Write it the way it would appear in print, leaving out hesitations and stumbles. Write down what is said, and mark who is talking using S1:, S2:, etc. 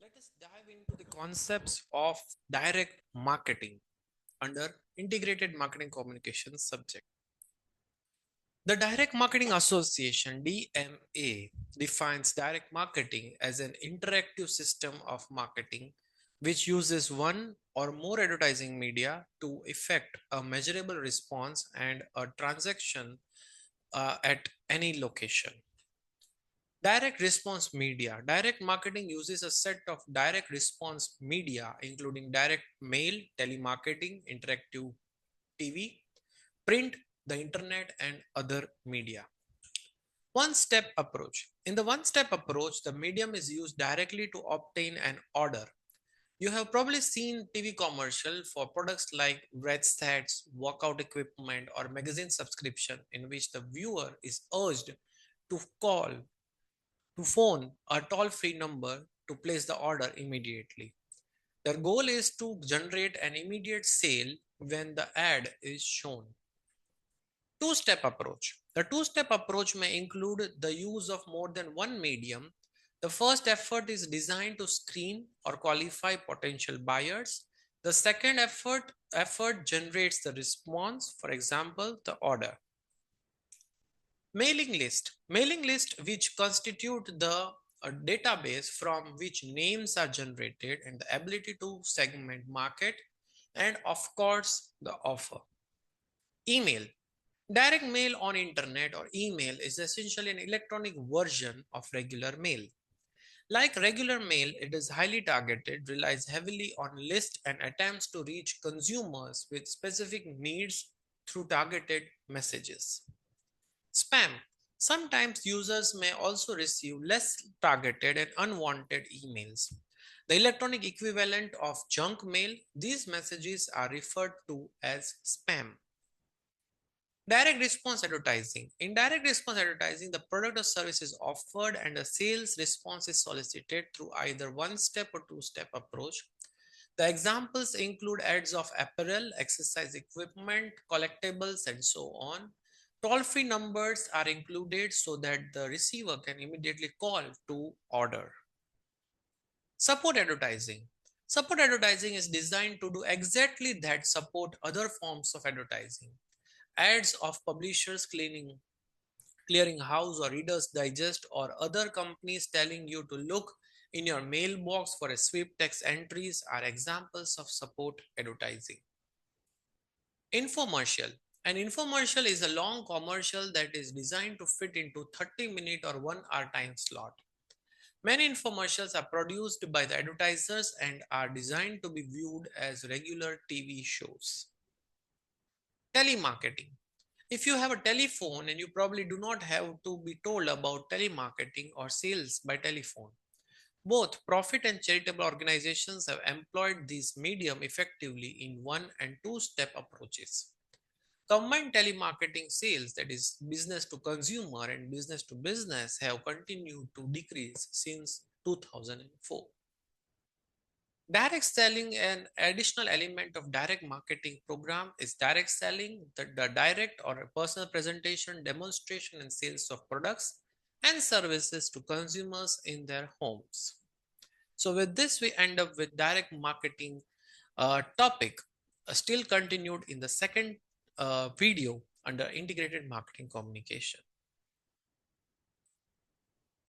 S1: Let us dive into the concepts of direct marketing under integrated marketing communication subject. The Direct Marketing Association DMA defines direct marketing as an interactive system of marketing which uses one or more advertising media to effect a measurable response and a transaction at any location. Direct response media. Direct marketing uses a set of direct response media, including direct mail, telemarketing, interactive TV, print, the internet, and other media. One step approach. In the one step approach, the medium is used directly to obtain an order. You have probably seen TV commercial for products like red sets, workout equipment, or magazine subscription in which the viewer is urged to call to phone a toll-free number to place the order immediately. Their goal is to generate an immediate sale when the ad is shown. Two-step approach. The two-step approach may include the use of more than one medium. The first effort is designed to screen or qualify potential buyers. The second effort generates the response, for example, the order. Mailing list which constitute the database from which names are generated and the ability to segment market and of course the offer. Email. Direct mail on internet or email is essentially an electronic version of regular mail. Like regular mail, it is highly targeted, relies heavily on lists and attempts to reach consumers with specific needs through targeted messages. Spam. Sometimes users may also receive less targeted and unwanted emails. The electronic equivalent of junk mail, these messages are referred to as spam. Direct response advertising. In direct response advertising, the product or service is offered and a sales response is solicited through either one-step or two-step approach. The examples include ads of apparel, exercise equipment, collectibles, and so on. Toll-free numbers are included so that the receiver can immediately call to order. Support advertising. Support advertising is designed to do exactly that, support other forms of advertising. Ads of publishers clearing house or Reader's Digest or other companies telling you to look in your mailbox for a sweepstakes entries are examples of support advertising. Infomercial. An infomercial is a long commercial that is designed to fit into 30-minute or 1 hour time slot. Many infomercials are produced by the advertisers and are designed to be viewed as regular TV shows. Telemarketing. If you have a telephone, and you probably do not have to be told about telemarketing or sales by telephone. Both profit and charitable organizations have employed this medium effectively in one and two-step approaches. Combined telemarketing sales, that is business to consumer and business to business, have continued to decrease since 2004. Direct selling, an additional element of direct marketing program, is direct selling, the direct or a personal presentation, demonstration, and sales of products and services to consumers in their homes. So with this, we end up with direct marketing topic still continued in the second video under integrated marketing communication.